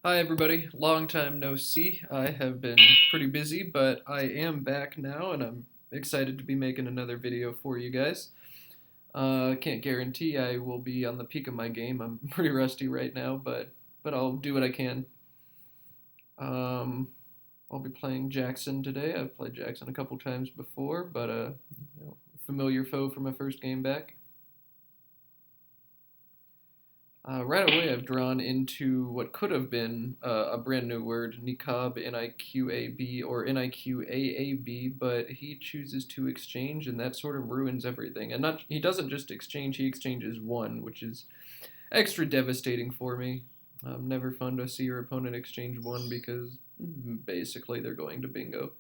Hi everybody, long time no see. I have been pretty busy, but I am back now and I'm excited to be making another video for you guys. Can't guarantee I will be on the peak of my game. I'm pretty rusty right now, but I'll do what I can. Um, I'll be playing Jackson today. I've played Jackson a couple times before, but familiar foe for my first game back. Right away, I've drawn into what could have been a brand new word, niqab, Niqab, or Niqaab, but he chooses to exchange, and that sort of ruins everything. And not he doesn't just exchange; he exchanges one, which is extra devastating for me. Never fun to see your opponent exchange one because basically they're going to bingo.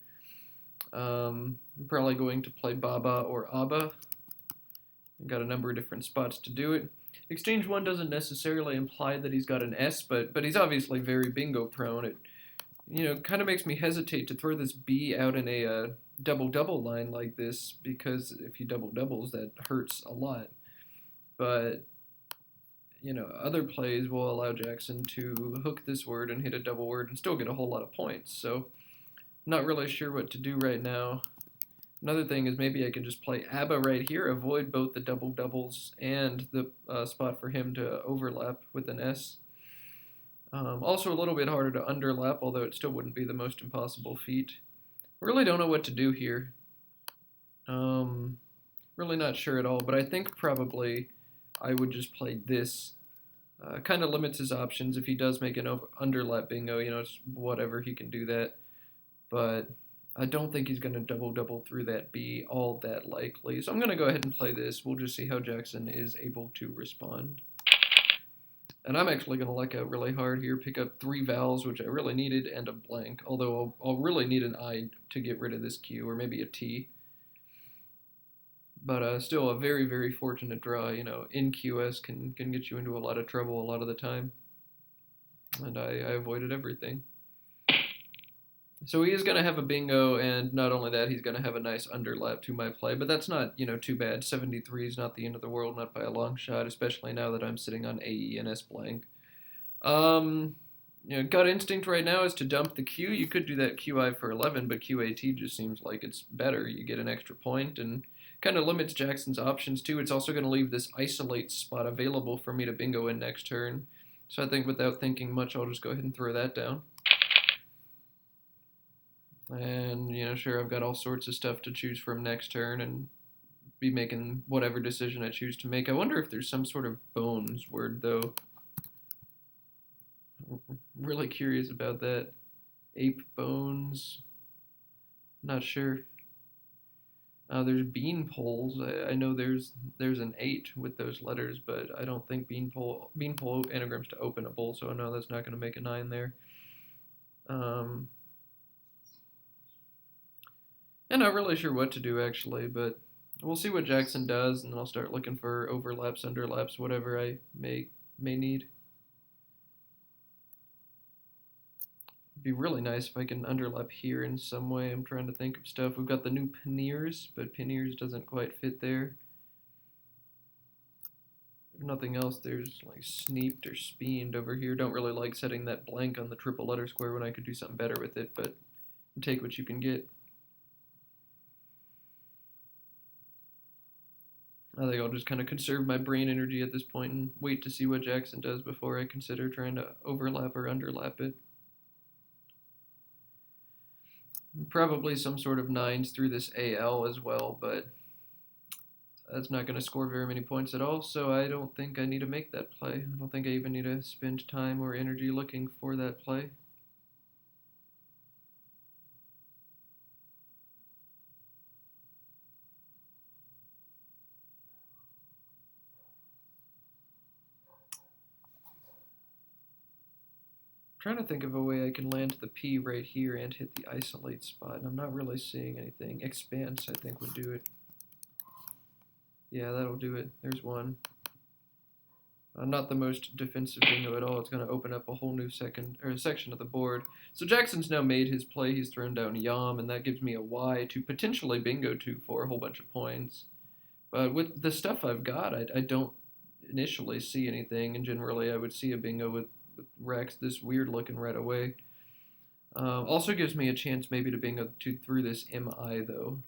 I'm probably going to play Baba or Abba. I've got a number of different spots to do it. Exchange one doesn't necessarily imply that he's got an S, but he's obviously very bingo prone. It kind of makes me hesitate to throw this B out in a double double line like this because if he double doubles, that hurts a lot. But other plays will allow Jackson to hook this word and hit a double word and still get a whole lot of points. So I'm not really sure what to do right now. Another thing is maybe I can just play ABBA right here, avoid both the double doubles and the spot for him to overlap with an S. Also a little bit harder to underlap, although it still wouldn't be the most impossible feat. I really don't know what to do here. Um, really not sure at all, but I think probably I would just play this. Kind of limits his options. If he does make an underlap bingo, it's whatever, he can do that. But I don't think he's going to double double through that B all that likely. So I'm going to go ahead and play this. We'll just see how Jackson is able to respond. And I'm actually going to luck out really hard here, pick up 3 vowels, which I really needed, and a blank. Although I'll really need an I to get rid of this Q, or maybe a T. But still a very, very fortunate draw. NQS can get you into a lot of trouble a lot of the time. And I avoided everything. So he is going to have a bingo, and not only that, he's going to have a nice underlap to my play. But that's not, too bad. 73 is not the end of the world, not by a long shot, especially now that I'm sitting on AE and S blank. Gut instinct right now is to dump the Q. You could do that QI for 11, but QAT just seems like it's better. You get an extra point and kind of limits Jackson's options too. It's also going to leave this isolate spot available for me to bingo in next turn. So I think without thinking much, I'll just go ahead and throw that down. And, sure, I've got all sorts of stuff to choose from next turn and be making whatever decision I choose to make. I wonder if there's some sort of bones word, though. I'm really curious about that. Ape bones. Not sure. There's bean poles. I know there's an 8 with those letters, but I don't think beanpole anagrams to openable, so no, that's not going to make a 9 there. And not really sure what to do actually, but we'll see what Jackson does, and then I'll start looking for overlaps, underlaps, whatever I may need. It'd be really nice if I can underlap here in some way. I'm trying to think of stuff. We've got the new Panniers, but Panniers doesn't quite fit there. If nothing else, there's like Sneaped or Speened over here. Don't really like setting that blank on the triple letter square when I could do something better with it, but take what you can get. I think I'll just kind of conserve my brain energy at this point and wait to see what Jackson does before I consider trying to overlap or underlap it. Probably some sort of 9s through this AL as well, but that's not going to score very many points at all, so I don't think I need to make that play. I don't think I even need to spend time or energy looking for that play. Trying to think of a way I can land the P right here and hit the isolate spot, and I'm not really seeing anything. Expanse, I think, would do it. Yeah, that'll do it. There's one. Not the most defensive bingo at all. It's going to open up a whole new section of the board. So Jackson's now made his play. He's thrown down Yam, and that gives me a Y to potentially bingo to for a whole bunch of points. But with the stuff I've got, I don't initially see anything, and generally I would see a bingo with racks this weird looking right away. Also gives me a chance maybe to bingo through this MI though.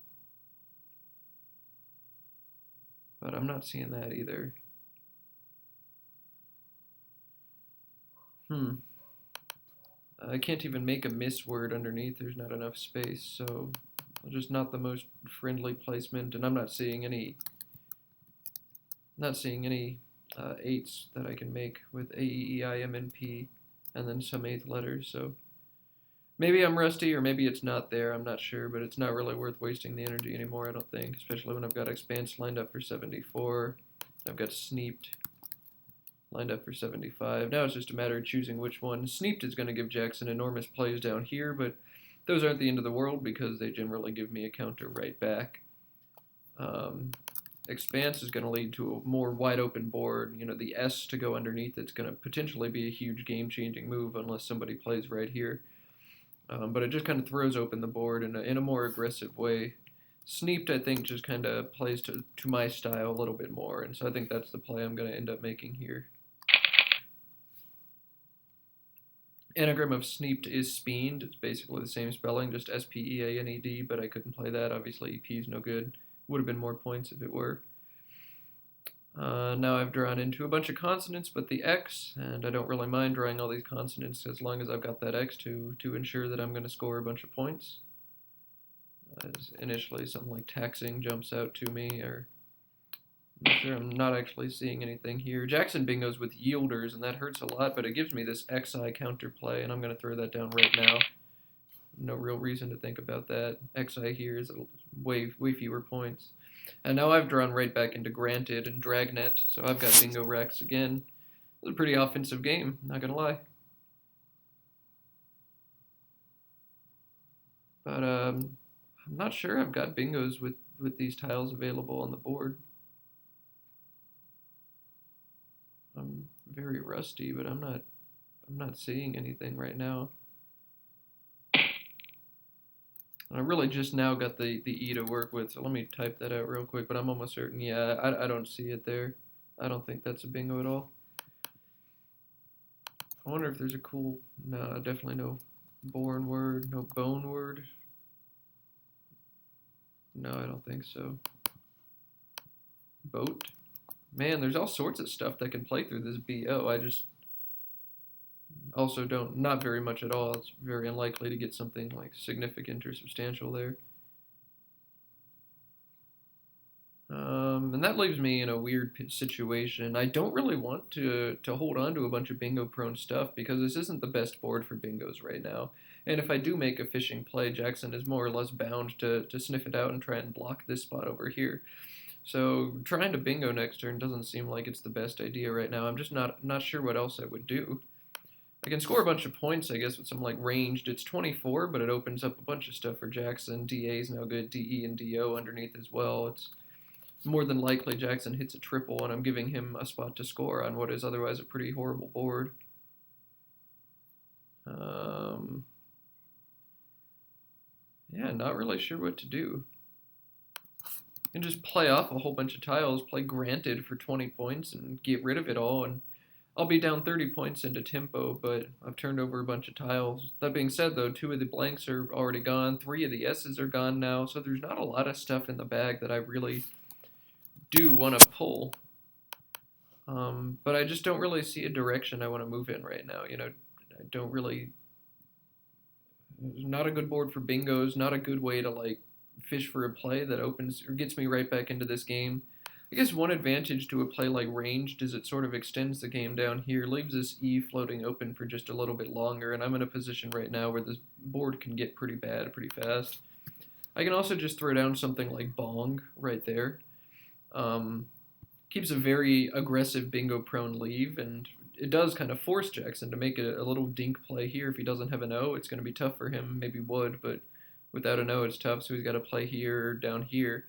But I'm not seeing that either. I can't even make a miss word underneath. There's not enough space, so just not the most friendly placement. And I'm not seeing any eights that I can make with A, E, E, I, M, N, P, and then some eighth letters. So maybe I'm rusty, or maybe it's not there. I'm not sure, but it's not really worth wasting the energy anymore, I don't think, especially when I've got Expanse lined up for 74. I've got Sneaped lined up for 75. Now it's just a matter of choosing which one. Sneaped is going to give Jackson enormous plays down here, but those aren't the end of the world because they generally give me a counter right back. Expanse is going to lead to a more wide open board. You know, the S to go underneath it's going to potentially be a huge game-changing move unless somebody plays right here. But it just kind of throws open the board in a more aggressive way. Sneaped, I think, just kind of plays to my style a little bit more, and so I think that's the play I'm going to end up making here. Anagram of Sneaped is Speened. It's basically the same spelling, just S-P-E-A-N-E-D, but I couldn't play that. Obviously, EP is no good. Would have been more points if it were. Now I've drawn into a bunch of consonants but the X, and I don't really mind drawing all these consonants as long as I've got that X to ensure that I'm going to score a bunch of points. As initially something like taxing jumps out to me, or I'm sure I'm not actually seeing anything here. Jackson bingos with yielders, and that hurts a lot, but it gives me this XI counterplay, and I'm going to throw that down right now. No real reason to think about that. XI here is way fewer points. And now I've drawn right back into Granted and Dragnet, so I've got bingo racks again. It was a pretty offensive game, not gonna lie. But I'm not sure I've got bingos with these tiles available on the board. I'm very rusty, but I'm not seeing anything right now. I really just now got the E to work with, so let me type that out real quick, but I'm almost certain, yeah, I don't see it there. I don't think that's a bingo at all. I wonder if there's a cool, no, definitely no born word, no bone word. No, I don't think so. Boat. Man, there's all sorts of stuff that can play through this BO. I just also don't, not very much at all. It's very unlikely to get something like significant or substantial there. And that leaves me in a weird situation. I don't really want to hold on to a bunch of bingo-prone stuff because this isn't the best board for bingos right now. And if I do make a fishing play, Jackson is more or less bound to sniff it out and try and block this spot over here. So trying to bingo next turn doesn't seem like it's the best idea right now. I'm just not sure what else I would do. I can score a bunch of points, I guess, with some like ranged. It's 24, but it opens up a bunch of stuff for Jackson. DA is now good, DE and DO underneath as well. It's more than likely Jackson hits a triple, and I'm giving him a spot to score on what is otherwise a pretty horrible board. Yeah, not really sure what to do. And just play off a whole bunch of tiles, play Granted for 20 points, and get rid of it all, and I'll be down 30 points into tempo, but I've turned over a bunch of tiles. That being said, though, 2 of the blanks are already gone, 3 of the S's are gone now, so there's not a lot of stuff in the bag that I really do want to pull. But I just don't really see a direction I want to move in right now. You know, I don't really. Not a good board for bingos. Not a good way to like fish for a play that opens or gets me right back into this game. I guess one advantage to a play like ranged is it sort of extends the game down here, leaves this E floating open for just a little bit longer, and I'm in a position right now where this board can get pretty bad pretty fast. I can also just throw down something like Bong right there. Keeps a very aggressive bingo-prone leave, and it does kind of force Jackson to make a little dink play here. If he doesn't have an O, it's going to be tough for him. Maybe would, but without an O, it's tough, so he's got to play here or down here.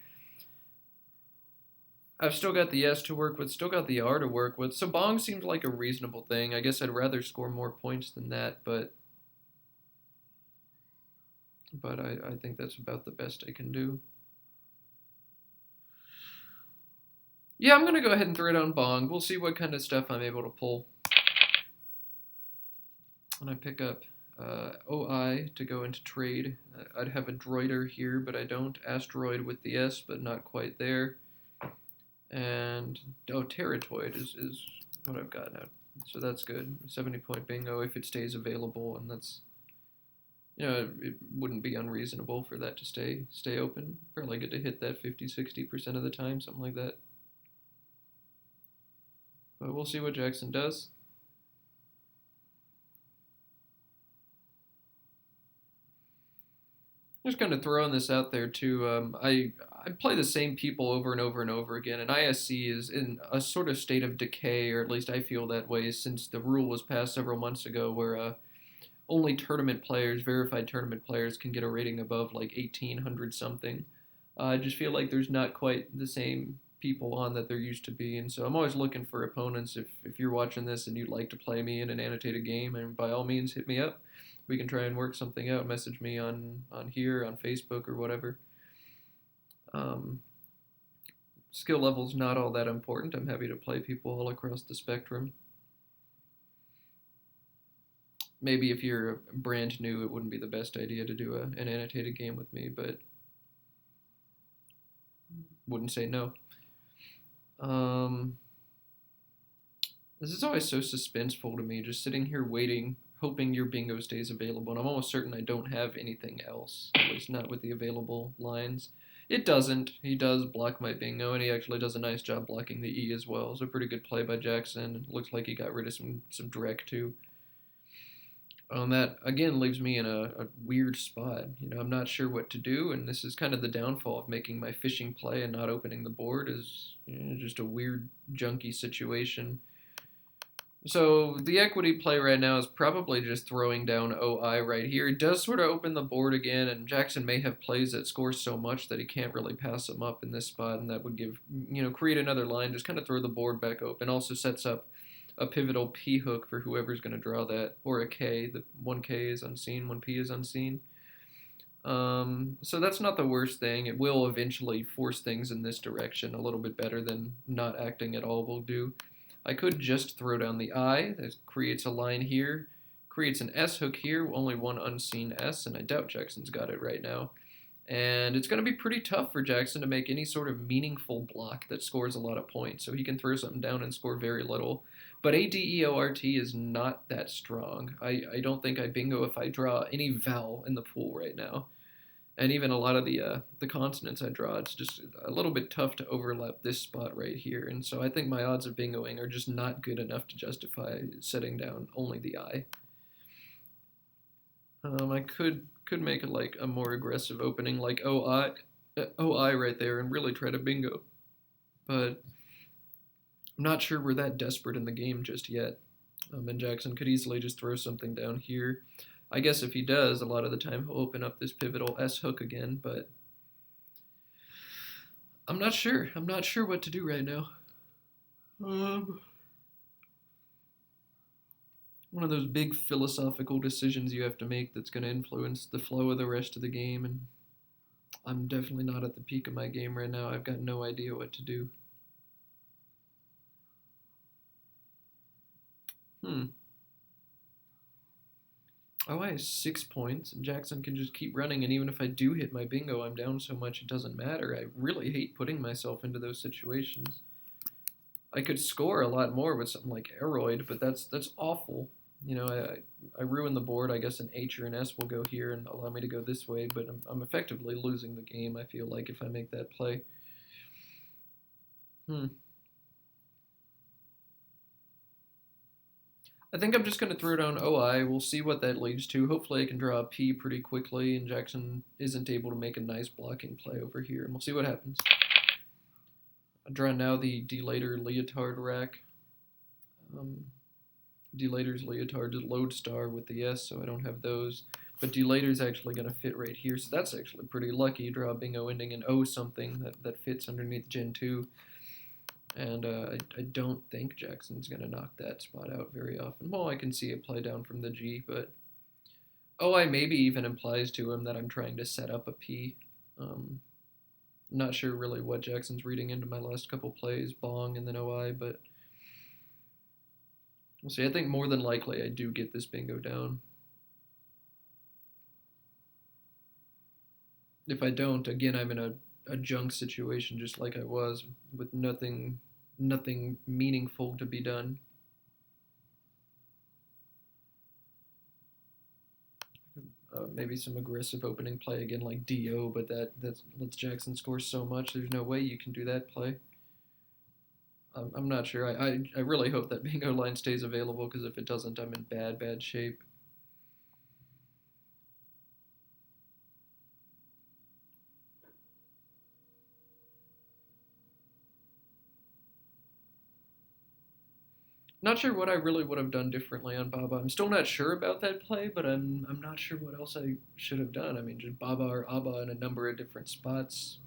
I've still got the S to work with, still got the R to work with, so Bong seems like a reasonable thing. I guess I'd rather score more points than that, but I think that's about the best I can do. Yeah, I'm going to go ahead and throw it on Bong. We'll see what kind of stuff I'm able to pull. And I pick up OI to go into trade. I'd have a droider here, but I don't. Asteroid with the S, but not quite there. And Terratoid is what I've got now. So that's good. 70-point bingo if it stays available, and that's it wouldn't be unreasonable for that to stay open. Probably good to hit that 50-60% of the time, something like that. But we'll see what Jackson does. Just kind of throwing this out there too. I play the same people over and over and over again, and ISC is in a sort of state of decay, or at least I feel that way since the rule was passed several months ago, where only tournament players, verified tournament players, can get a rating above like 1800 something. I just feel like there's not quite the same people on that there used to be, and so I'm always looking for opponents. If you're watching this and you'd like to play me in an annotated game, and by all means hit me up. We can try and work something out. Message me on here, on Facebook, or whatever. Um, Skill level's not all that important. I'm happy to play people all across the spectrum. Maybe if you're brand new, it wouldn't be the best idea to do an annotated game with me, but wouldn't say no. This is always so suspenseful to me, just sitting here waiting, hoping your bingo stays available, and I'm almost certain I don't have anything else, at least not with the available lines. It doesn't. He does block my bingo, and he actually does a nice job blocking the E as well. So a pretty good play by Jackson. Looks like he got rid of some direct too. That again leaves me in a weird spot. I'm not sure what to do, and this is kind of the downfall of making my fishing play and not opening the board is just a weird junky situation. So the equity play right now is probably just throwing down OI right here. It does sort of open the board again, and Jackson may have plays that score so much that he can't really pass them up in this spot, and that would create another line, just kind of throw the board back open. Also sets up a pivotal P hook for whoever's going to draw that, or a K. The 1K is unseen, 1P is unseen. So that's not the worst thing. It will eventually force things in this direction a little bit better than not acting at all will do. I could just throw down the I. That creates a line here, creates an S hook here, only one unseen S, and I doubt Jackson's got it right now. And it's going to be pretty tough for Jackson to make any sort of meaningful block that scores a lot of points. So he can throw something down and score very little. But ADEORT is not that strong. I don't think I bingo if I draw any vowel in the pool right now. And even a lot of the consonants I draw, it's just a little bit tough to overlap this spot right here. And so I think my odds of bingoing are just not good enough to justify setting down only the I. I could make it like a more aggressive opening, like OI right there, and really try to bingo. But I'm not sure we're that desperate in the game just yet. And Jackson could easily just throw something down here. I guess if he does, a lot of the time he'll open up this pivotal S hook again, but I'm not sure. I'm not sure what to do right now. One of those big philosophical decisions you have to make that's going to influence the flow of the rest of the game, and I'm definitely not at the peak of my game right now. I've got no idea what to do. Oh, I have 6 points, and Jackson can just keep running, and even if I do hit my bingo, I'm down so much it doesn't matter. I really hate putting myself into those situations. I could score a lot more with something like Aeroid, but that's awful. I ruin the board. I guess an H or an S will go here and allow me to go this way, but I'm effectively losing the game, I feel like, if I make that play. I think I'm just going to throw down OI. We'll see what that leads to. Hopefully I can draw a P pretty quickly, and Jackson isn't able to make a nice blocking play over here, and we'll see what happens. I draw now the Delator Leotard rack. Delator's Leotard is Lodestar with the S, so I don't have those. But Delator's actually going to fit right here, so that's actually pretty lucky. Draw a bingo ending in O something that fits underneath Gen 2. And I don't think Jackson's going to knock that spot out very often. Well, I can see it play down from the G, but OI maybe even implies to him that I'm trying to set up a P. Not sure really what Jackson's reading into my last couple plays, Bong and then OI, but We'll see. I think more than likely I do get this bingo down. If I don't, again, I'm in a junk situation just like I was with nothing meaningful to be done. Maybe some aggressive opening play again like DO, but that lets Jackson score so much. There's no way you can do that play. I'm not sure. I really hope that bingo line stays available because if it doesn't, I'm in bad shape. Not sure what I really would have done differently on Baba. I'm still not sure about that play, but I'm not sure what else I should have done. I mean, just Baba or Abba in a number of different spots.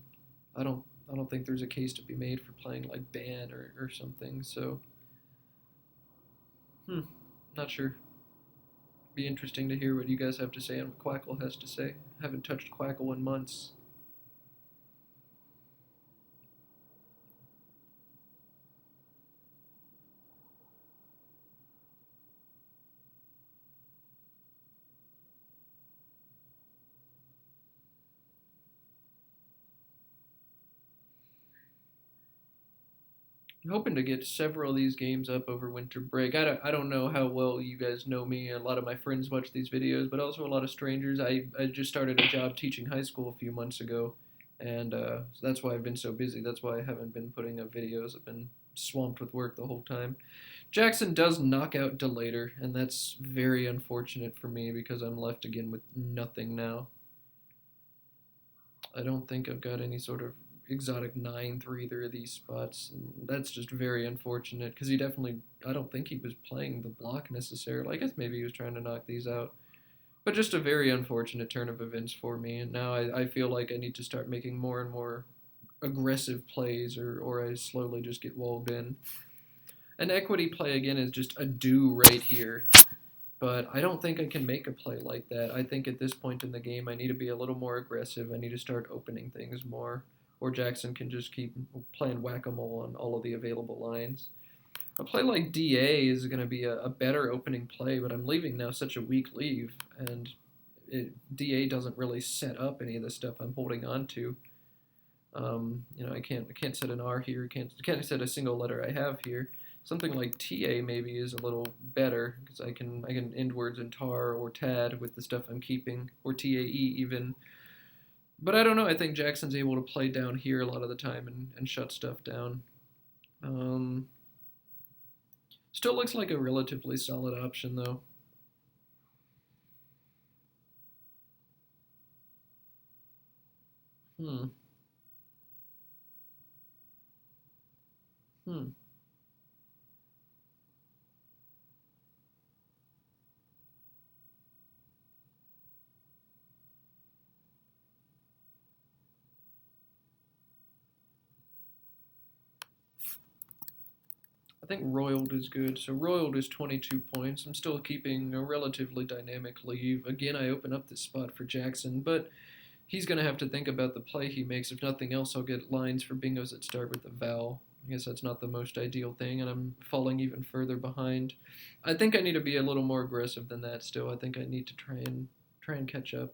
I don't I don't think there's a case to be made for playing like ban or something. So, not sure. Be interesting to hear what you guys have to say and what Quackle has to say. Haven't touched Quackle in months. I'm hoping to get several of these games up over winter break. I don't know how well you guys know me. A lot of my friends watch these videos, but also a lot of strangers. I just started a job teaching high school a few months ago, and so that's why I've been so busy. That's why I haven't been putting up videos. I've been swamped with work the whole time. Jackson does knock out Delator, and that's very unfortunate for me because I'm left again with nothing now. I don't think I've got any sort of exotic nine through either of these spots. And that's just very unfortunate because he definitely, I don't think he was playing the block necessarily. I guess maybe he was trying to knock these out. But just a very unfortunate turn of events for me. And now I feel like I need to start making more and more aggressive plays or I slowly just get walled in. An equity play again is just a do right here. But I don't think I can make a play like that. I think at this point in the game, I need to be a little more aggressive. I need to start opening things more. Or Jackson can just keep playing whack a mole on all of the available lines. A play like DA is going to be a better opening play, but I'm leaving now such a weak leave, and DA doesn't really set up any of the stuff I'm holding on to. I can't set an R here. Can't set a single letter I have here. Something like TA maybe is a little better because I can end words in tar or tad with the stuff I'm keeping, or TAE even. But I don't know. I think Jackson's able to play down here a lot of the time and shut stuff down. Um, Still looks like a relatively solid option though. Hmm. Hmm. I think Roiled is good. So Roiled is 22 points. I'm still keeping a relatively dynamic leave. Again, I open up this spot for Jackson, but he's going to have to think about the play he makes. If nothing else, I'll get lines for bingos that start with a vowel. I guess that's not the most ideal thing, and I'm falling even further behind. I think I need to be a little more aggressive than that still. I think I need to try and catch up.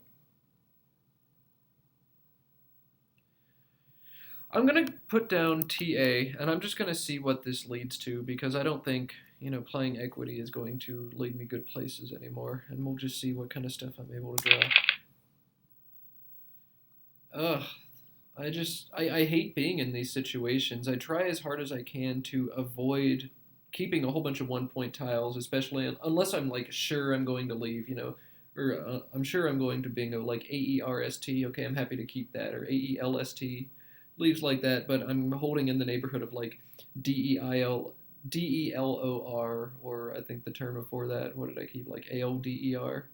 I'm gonna put down TA, and I'm just gonna see what this leads to because I don't think playing equity is going to lead me good places anymore, and we'll just see what kind of stuff I'm able to draw. Ugh, I hate being in these situations. I try as hard as I can to avoid keeping a whole bunch of 1 point tiles, especially unless I'm like sure I'm going to leave, or I'm sure I'm going to bingo like AERST. Okay, I'm happy to keep that, or AELST, leaves like that. But I'm holding in the neighborhood of like DELOR, or I think the term before that. What did I keep? Like ALDER,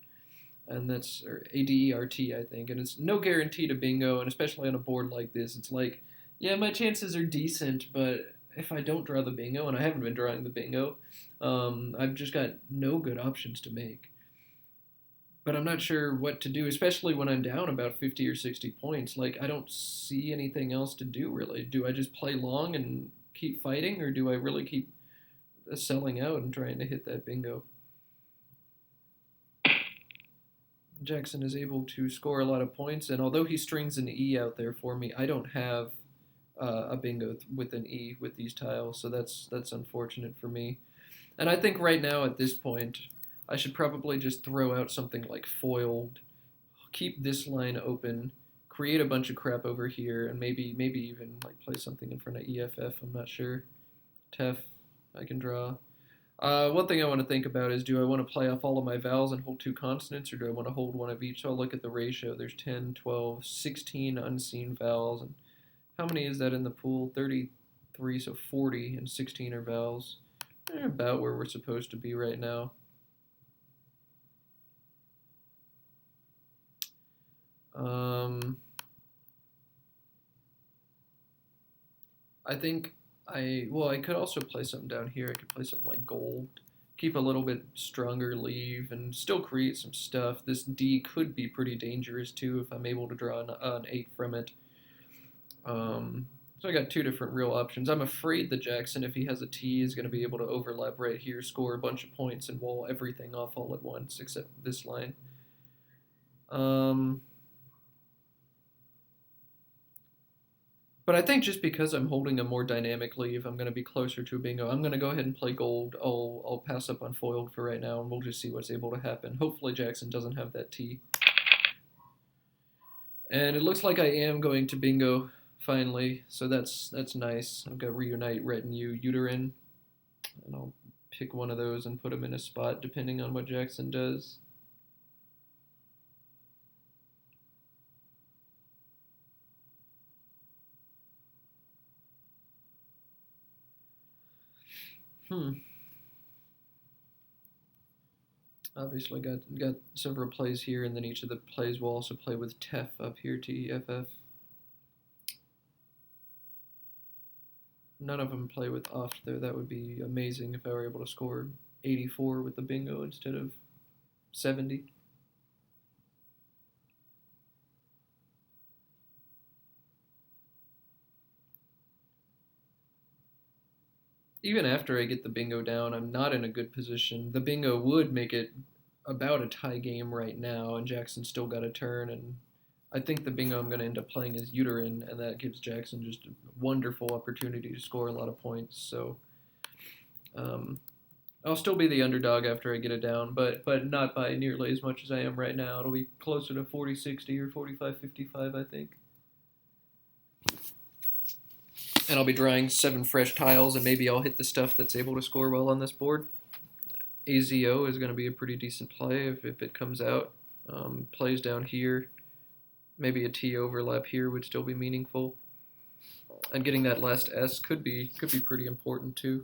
and that's or ADERT, I think, and it's no guarantee to bingo, and especially on a board like this, it's like, yeah, my chances are decent, but if I don't draw the bingo, and I haven't been drawing the bingo, I've just got no good options to make. But I'm not sure what to do, especially when I'm down about 50 or 60 points. Like, I don't see anything else to do, really. Do I just play long and keep fighting, or do I really keep selling out and trying to hit that bingo. Jackson is able to score a lot of points, and although he strings an E out there for me, I don't have a bingo with an E with these tiles, so that's unfortunate for me. And I think right now at this point, I should probably just throw out something like foiled, keep this line open, create a bunch of crap over here, and maybe even like play something in front of EFF. I'm not sure. Tef, I can draw. One thing I want to think about is, do I want to play off all of my vowels and hold two consonants, or do I want to hold one of each? So I'll look at the ratio. There's 10, 12, 16 unseen vowels. And how many is that in the pool? 33, so 40, and 16 are vowels. They're about where we're supposed to be right now. I think I could also play something down here. I could play something like gold, keep a little bit stronger leave, and still create some stuff. This D could be pretty dangerous too if I'm able to draw an 8 from it. So I got two different real options. I'm afraid that Jackson, if he has a T, is going to be able to overlap right here, score a bunch of points, and wall everything off all at once except this line. But I think just because I'm holding a more dynamic leave, I'm going to be closer to a bingo. I'm going to go ahead and play gold. I'll pass up on foiled for right now, and we'll just see what's able to happen. Hopefully Jackson doesn't have that T. And it looks like I am going to bingo finally, so that's nice. I've got reunite, retinue, uterine, and I'll pick one of those and put them in a spot depending on what Jackson does. Obviously got several plays here, and then each of the plays will also play with Tef up here to EFF. None of them play with oft though. That would be amazing if I were able to score 84 with the bingo instead of 70. Even after I get the bingo down, I'm not in a good position. The bingo would make it about a tie game right now, and Jackson still got a turn. And I think the bingo I'm going to end up playing is uterine, and that gives Jackson just a wonderful opportunity to score a lot of points. So I'll still be the underdog after I get it down, but not by nearly as much as I am right now. It'll be closer to 40-60 or 45-55, I think. And I'll be drawing 7 fresh tiles, and maybe I'll hit the stuff that's able to score well on this board. AZO is going to be a pretty decent play if it comes out. Plays down here. Maybe a T overlap here would still be meaningful. And getting that last S could be pretty important too.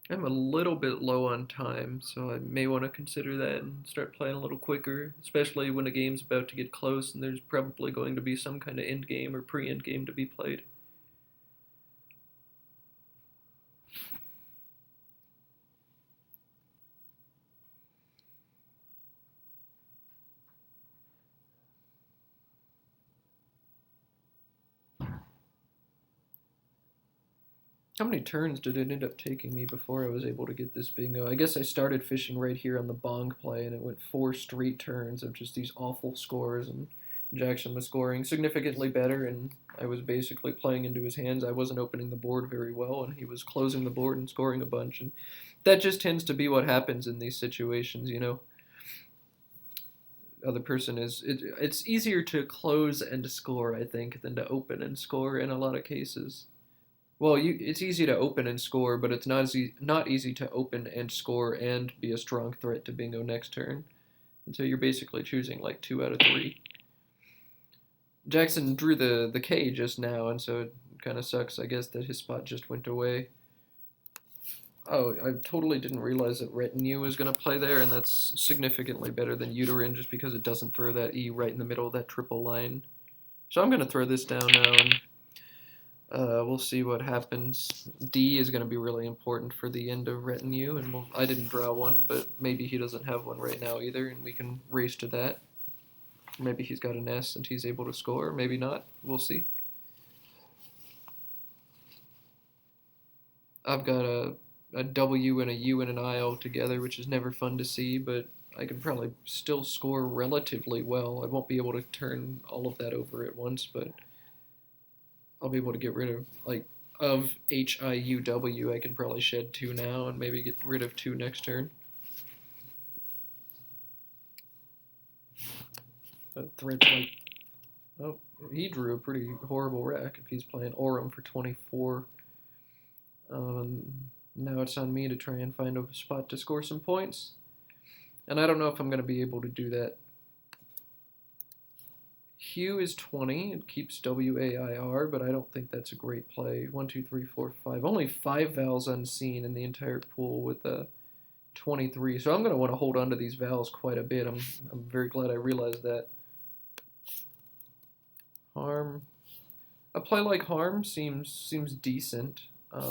I'm a little bit low on time, so I may want to consider that and start playing a little quicker, especially when a game's about to get close and there's probably going to be some kind of end game or pre-end game to be played. How many turns did it end up taking me before I was able to get this bingo? I guess I started fishing right here on the bong play, and it went 4 straight turns of just these awful scores, and Jackson was scoring significantly better, and I was basically playing into his hands. I wasn't opening the board very well, and he was closing the board and scoring a bunch, and that just tends to be what happens in these situations, you know. Other person it's easier to close and score, I think, than to open and score in a lot of cases. Well, it's easy to open and score, but it's not easy to open and score and be a strong threat to bingo next turn. And so you're basically choosing like 2 out of 3. Jackson drew the K just now, and so it kind of sucks, I guess, that his spot just went away. Oh, I totally didn't realize that retinue was going to play there, and that's significantly better than uterine just because it doesn't throw that E right in the middle of that triple line. So I'm going to throw this down now, and We'll see what happens. D is going to be really important for the end of retinue, and I didn't draw one, but maybe he doesn't have one right now either, and we can race to that. Maybe he's got an S and he's able to score. Maybe not. We'll see. I've got a W and a U and an I all together, which is never fun to see, but I can probably still score relatively well. I won't be able to turn all of that over at once, but I'll be able to get rid of, like, of HIUW. I can probably shed two now and maybe get rid of two next turn. Threats like, oh, he drew a pretty horrible rack if he's playing Aurum for 24. Um, Now it's on me to try and find a spot to score some points. And I don't know if I'm going to be able to do that. Hue is 20. It keeps WAIR, but I don't think that's a great play. 1, 2, 3, 4, 5. Only 5 vowels unseen in the entire pool with a 23. So I'm going to want to hold on to these vowels quite a bit. I'm very glad I realized that. Harm. A play like Harm seems decent.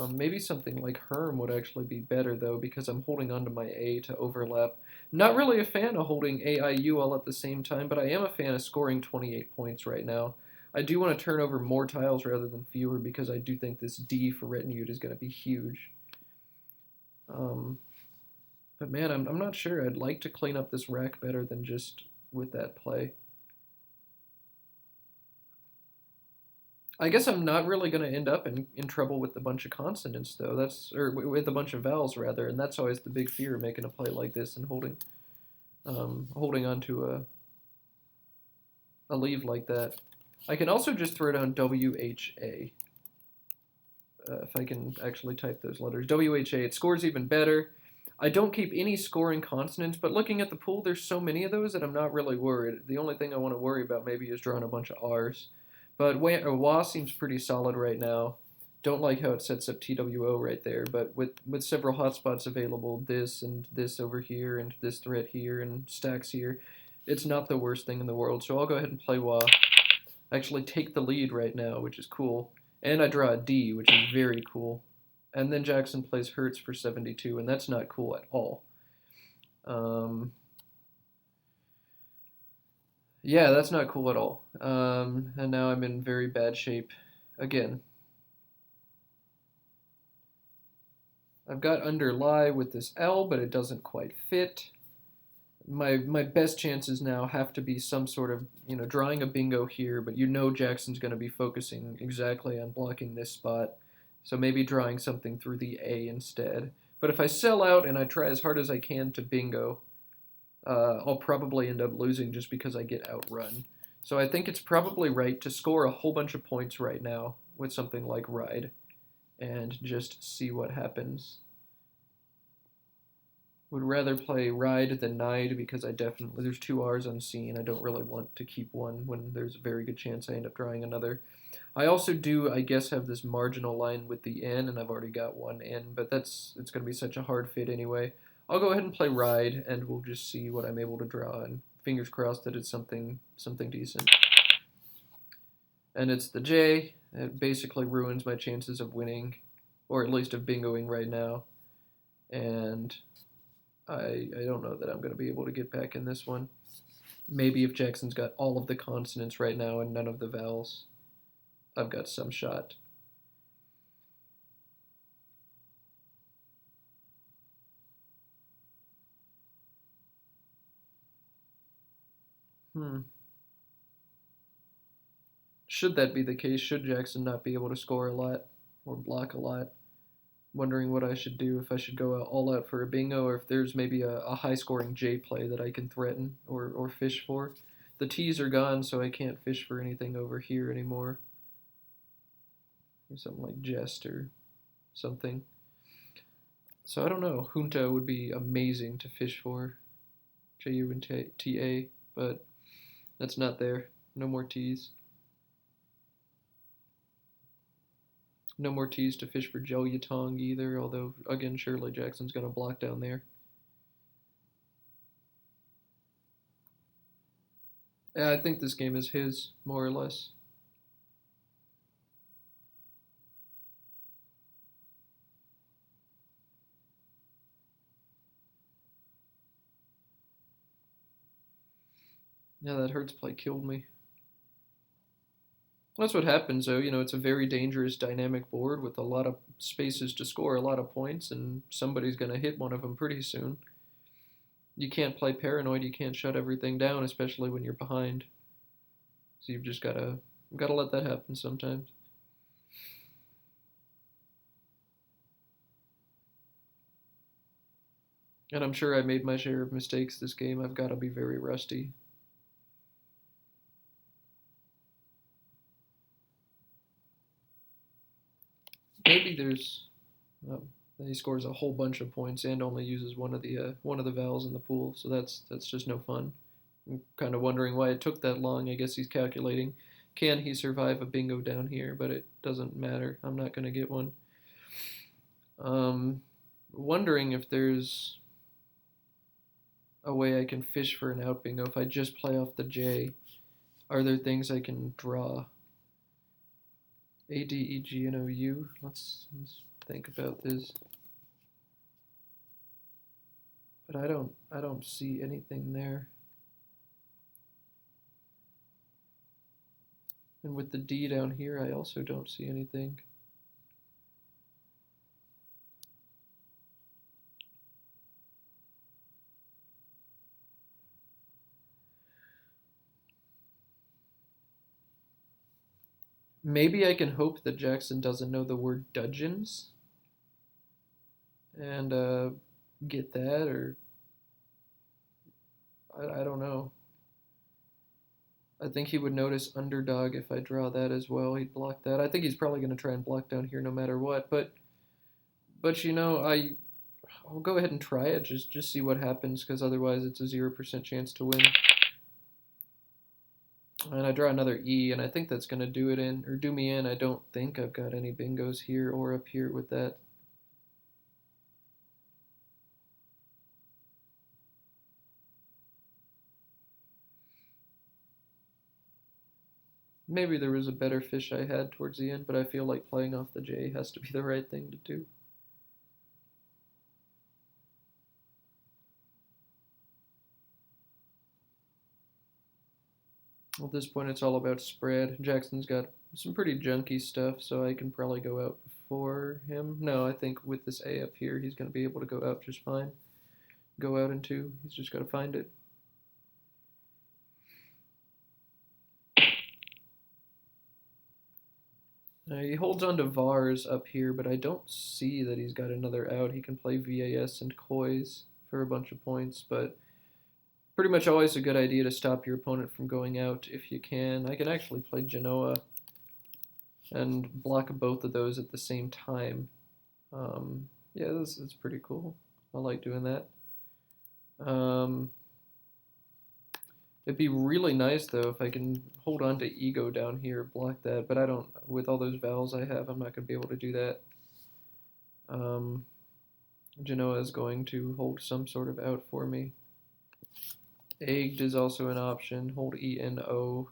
Maybe something like Herm would actually be better, though, because I'm holding onto my A to overlap. Not really a fan of holding AIU all at the same time, but I am a fan of scoring 28 points right now. I do want to turn over more tiles rather than fewer because I do think this D for retinue is going to be huge. But man, I'm not sure. I'd like to clean up this rack better than just with that play. I guess I'm not really going to end up in trouble with a bunch of consonants, though. Or with a bunch of vowels, rather, and that's always the big fear of making a play like this and holding on to a leave like that. I can also just throw down WHA, if I can actually type those letters. WHA, it scores even better. I don't keep any scoring consonants, but looking at the pool, there's so many of those that I'm not really worried. The only thing I want to worry about maybe is drawing a bunch of R's. But Wa seems pretty solid right now. Don't like how it sets up TWO right there, but with several hotspots available, this and this over here and this threat here and stacks here, it's not the worst thing in the world. So I'll go ahead and play Wa. Actually take the lead right now, which is cool. And I draw a D, which is very cool. And then Jackson plays Hertz for 72, and that's not cool at all. Yeah, that's not cool at all. And now I'm in very bad shape again. I've got underlie with this L, but it doesn't quite fit. My best chances now have to be some sort of, drawing a bingo here, but Jackson's going to be focusing exactly on blocking this spot. So maybe drawing something through the A instead. But if I sell out and I try as hard as I can to bingo, I'll probably end up losing just because I get outrun. So I think it's probably right to score a whole bunch of points right now with something like ride and just see what happens. Would rather play ride than nide because there's two R's unseen. I don't really want to keep one when there's a very good chance I end up drawing another. I also do, I guess, have this marginal line with the N, and I've already got one N, but it's going to be such a hard fit anyway. I'll go ahead and play ride, and we'll just see what I'm able to draw, and fingers crossed that it's something decent. And it's the J. It basically ruins my chances of winning, or at least of bingoing right now. And I don't know that I'm going to be able to get back in this one. Maybe if Jackson's got all of the consonants right now and none of the vowels, I've got some shot. Should that be the case, should Jackson not be able to score a lot or block a lot? Wondering what I should do, if I should go all out for a bingo or if there's maybe a high scoring J play that I can threaten or fish for. The T's are gone, so I can't fish for anything over here anymore. Or something like Jest or something. So I don't know. Junta would be amazing to fish for. J-U-N-T-A, but that's not there. No more T's. No more T's to fish for Jelyatong either, although, again, surely Jackson's going to block down there. Yeah, I think this game is his, more or less. Yeah, that Hertz play killed me. That's what happens, though. It's a very dangerous dynamic board with a lot of spaces to score a lot of points, and somebody's going to hit one of them pretty soon. You can't play paranoid. You can't shut everything down, especially when you're behind. So you've just gotta let that happen sometimes. And I'm sure I made my share of mistakes this game. I've got to be very rusty. Maybe there's. Um, he scores a whole bunch of points and only uses one of the vowels in the pool, so that's just no fun. I'm kind of wondering why it took that long. I guess he's calculating, can he survive a bingo down here? But it doesn't matter. I'm not gonna get one. Um, Wondering if there's a way I can fish for an out bingo if I just play off the J. Are there things I can draw? A, D, E, G, and O, U. Let's think about this. But I don't see anything there. And with the D down here, I also don't see anything. Maybe I can hope that Jackson doesn't know the word dungeons and get that, or I don't know. I think he would notice underdog if I draw that as well. He'd block that. I think he's probably going to try and block down here no matter what. But I'll go ahead and try it. Just see what happens, because otherwise it's a 0% chance to win. And I draw another E, and I think that's going to do me in. I don't think I've got any bingos here or up here with that. Maybe there was a better fish I had towards the end, but I feel like playing off the J has to be the right thing to do. At this point, it's all about spread. Jackson's got some pretty junky stuff, so I can probably go out before him. No, I think with this A up here, he's going to be able to go out just fine. Go out in two. He's just got to find it. He holds on to Vars up here, but I don't see that he's got another out. He can play VAS and Kois for a bunch of points, but pretty much always a good idea to stop your opponent from going out if you can. I can actually play Genoa and block both of those at the same time. Yeah, this is pretty cool. I like doing that. It'd be really nice though if I can hold on to ego down here, block that, but I don't. With all those vowels I have, I'm not going to be able to do that. Genoa is going to hold some sort of out for me. Egged is also an option. Hold E and O.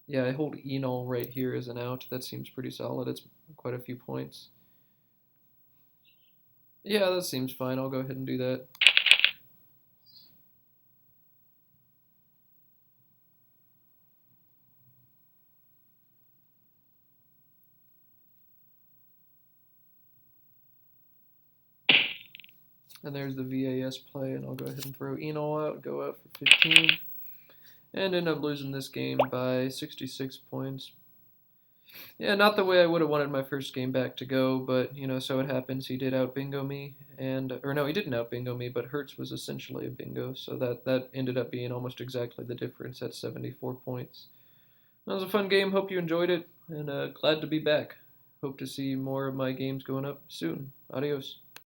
Yeah, I hold Enol right here as an out. That seems pretty solid. It's quite a few points. Yeah, that seems fine. I'll go ahead and do that. And there's the VAS play, and I'll go ahead and throw Enol out, go out for 15, and end up losing this game by 66 points. Yeah, not the way I would have wanted my first game back to go, but so it happens. He did out bingo me, or no, he didn't out bingo me, but Hertz was essentially a bingo, so that ended up being almost exactly the difference at 74 points. That was a fun game. Hope you enjoyed it, and glad to be back. Hope to see more of my games going up soon. Adios.